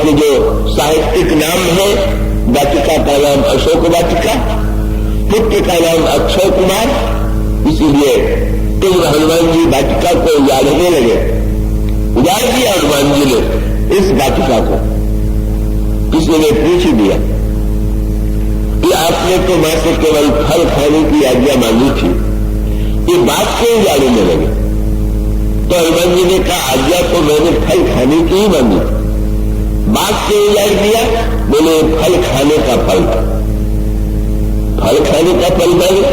उसके जो साहित्यिक नाम है, वाटिका का नाम अशोक वाटिका, पुत्र का नाम अक्षय कुमार। इसीलिए तुम हनुमान जी वाटिका को उजाड़ने लगे, उजाड़ दिया हनुमान जी ने इस वाटिका को। किसी ने पूछ ही दिया कि आपने तो मां से केवल फल खाने की आज्ञा मांगी थी, ये बात क्यों उजाड़ने लगे? तो हनुमान जी ने कहा आज्ञा तो मैंने फल खाने की ही मांगी, बात क्यों उजाड़ दिया? बोले फल खाने का फल, फल खाने का फल मांगे।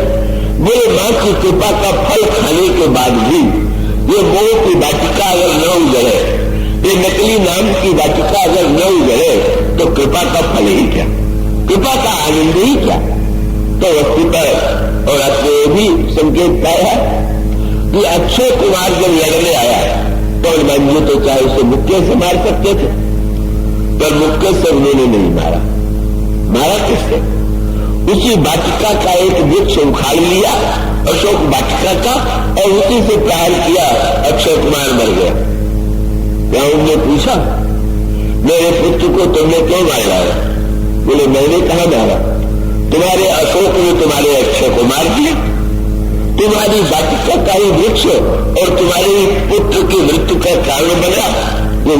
बोले मां की कृपा का फल खाने के बाद भी ये मोह की वाटिका अगर न उजड़े, ये नकली नाम की वाटिका अगर न उजड़े तो कृपा का फल ही क्या, कृपा का आनंद ही क्या? तो वस्तु पर और आपने भी संकेत पाया कि अक्षय कुमार जब लड़ने आया तो हनुमान जी तो चाहे उसे मुक्के से मार सकते थे, पर मुक्के से उन्होंने नहीं मारा। मारा किससे? उसी वाटिका का एक वृक्ष उखाड़ लिया, अशोक वाटिका का, और उसी से प्रहार किया, अक्षय कुमार मर गया। रावण ने पूछा मेरे पुत्र को तुमने क्यों मार डाला? बोले मैंने कहा मारा, तुम्हारे अशोक ने तुम्हारे अक्षय को मार दिया, तुम्हारी वाटिका का ही वृक्ष और तुम्हारे पुत्र की मृत्यु का कारण बना, ये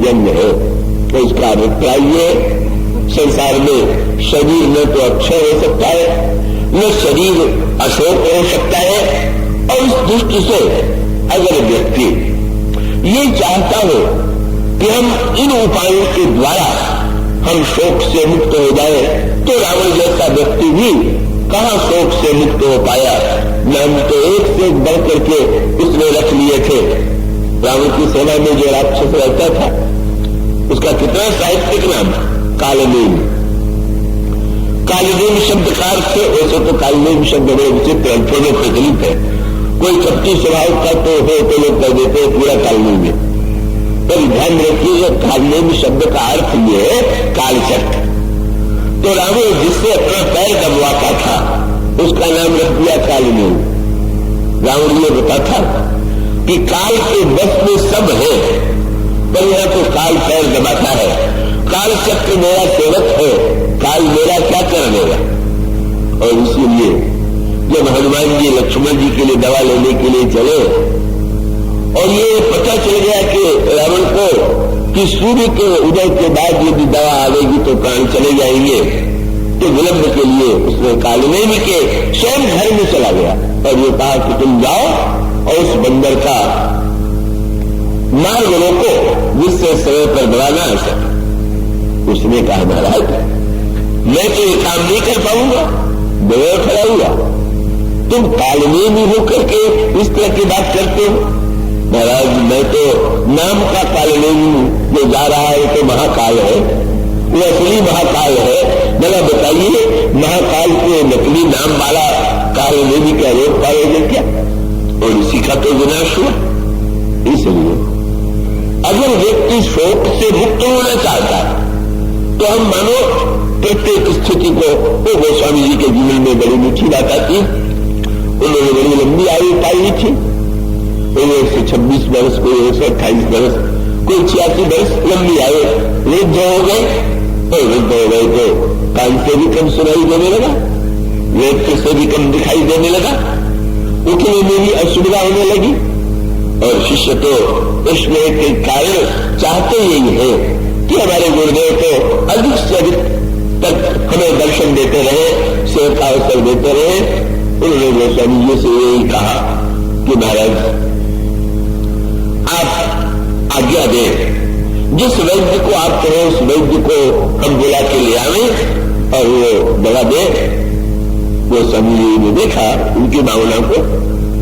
जन्म है। तो इसका अभिप्राय ये, संसार में शरीर न तो अक्षय हो सकता है, न शरीर अशोक हो सकता है। और इस दृष्टि से अगर व्यक्ति ये चाहता हो कि हम इन उपायों के द्वारा हम शोक से मुक्त हो जाए, तो रावण जैसा व्यक्ति भी कहां शोक से मुक्त हो पाया। नाम तो एक से एक बढ़ करके उसने रख लिए थे। रावण की सेना में जो राक्षस रहता था उसका कितना साहित्यिक नाम, कालनेम। कालनेम शब्द का अर्थ है, वैसे तो कालनेम शब्द बड़े विचित्र अर्थों में प्रचलित है। कोई कपटी स्वभाव का तो हो तो लोग कह देते हैं पूरा कालनेम है, पर ध्यान रखिए कालनेम शब्द का अर्थ ये है कालचक्र। तो रावण जिससे अपना पैर दबवाता था उसका नाम रख दिया कालनेम। रावण ये बताता कि काल के बस में सब है, पर यह तो काल पैर दबाता है, काल चक्र मेरा सेवक है, काल मेरा क्या कर लेगा। और इसीलिए जब हनुमान जी लक्ष्मण जी के लिए दवा लेने के लिए चले और ये पता चल गया कि रावण को कि सूर्य के उदय के बाद यदि दवा आवेगी तो प्राण चले जाएंगे, तो विलंब के लिए उसने कालनेम के स्वयं घर में चला गया और ये कहा कि तुम जाओ और उस बंदर का मार्ग रोको जिससे समय पर दवा न आ सके। उसने कहा महाराज मैं तो ये काम नहीं कर पाऊंगा, बगैर खड़ा हुआ, तुम कालनेम ही होकर के इस तरह की बात करते हो। महाराज मैं तो नाम का कालनेम जो जा रहा है तो महाकाल है, वो असली महाकाल है। मला बताइए महाकाल के नकली नाम वाला कालनेमी का रोक पाएगा क्या? और इसी का तो विनाश हुआ। इसलिए अगर व्यक्ति शोक से मुक्त होना चाहता है तो हम मानो प्रत्येक स्थिति को, वो गोस्वामी जी के जीवन में बड़ी मीठी बात आती, उन्होंने बड़ी लंबी आयु पाई थी, कोई 126 वर्ष, कोई 128 वर्ष, कोई 86 वर्ष लंबी आयु। वृद्ध हो गए और वृद्ध हो गए तो कान से भी कम सुनाई देने लगा, नेत्र से भी कम दिखाई देने लगा, उठने में भी असुविधा होने लगी। और शिष्य तो इसमें के कारण चाहते यही है कि हमारे गुरुदेव को अधिक से अधिक तक हमें दर्शन देते रहे, सेवा का अवसर देते रहे। उन्होंने गोस्वामी जी से यही कहा कि महाराज आप आज्ञा दें, जिस वैद्य को आप कहें उस वैद्य को हम बुला के ले आवें और वो दवा दे। गोस्वामी जी ने देखा उनकी भावना को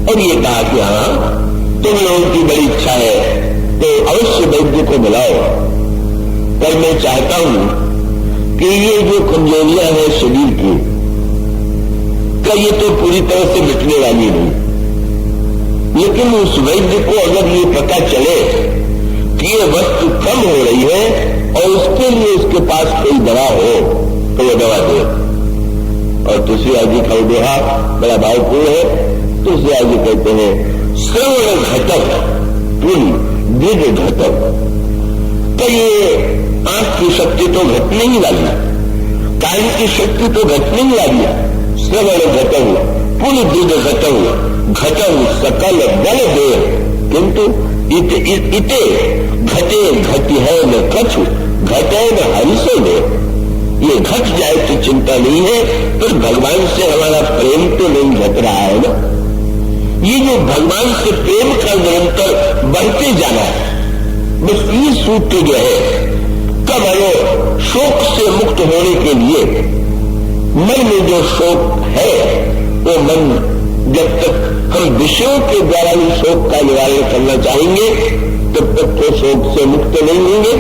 और ये कहा कि हाँ तुम लोगों की बड़ी इच्छा है तो अवश्य वैद्य को बुलाओ, पर मैं चाहता हूं कि ये जो कमजोरियां हैं शरीर की, का ये तो पूरी तरह से मिटने वाली नहीं, लेकिन उस वैद्य को अगर ये पता चले कि ये वस्तु कम हो रही है और उसके लिए उसके पास कोई दवा हो तो वो दवा दे। और तुलसीदास जी का दोहा बड़ा भावपूर्ण है। तुलसीदास जी कहते हैं श्रवण घटक पुण्य दिव्य घटक। तो ये आंख की शक्ति तो घटने ही वाली, कान की शक्ति तो घटने ही वाली है। श्रवण घटऊ पुल घटऊ घटऊ सकल बल दे, किंतु इते घटे घटी है न कछु घटे न हरिशो दे। ये घट जाए तो चिंता नहीं है, पर भगवान से हमारा प्रेम तो नहीं घट रहा है ना। ये जो भगवान से प्रेम का निरंतर बढ़ते जाना है, बस ये सूत्र जो है। कब हमें शोक से मुक्त होने के लिए मन में जो शोक है वो मन, जब तक हम विषयों के द्वारा ही शोक का निवारण करना चाहेंगे तब तक तो शोक से मुक्त नहीं होंगे।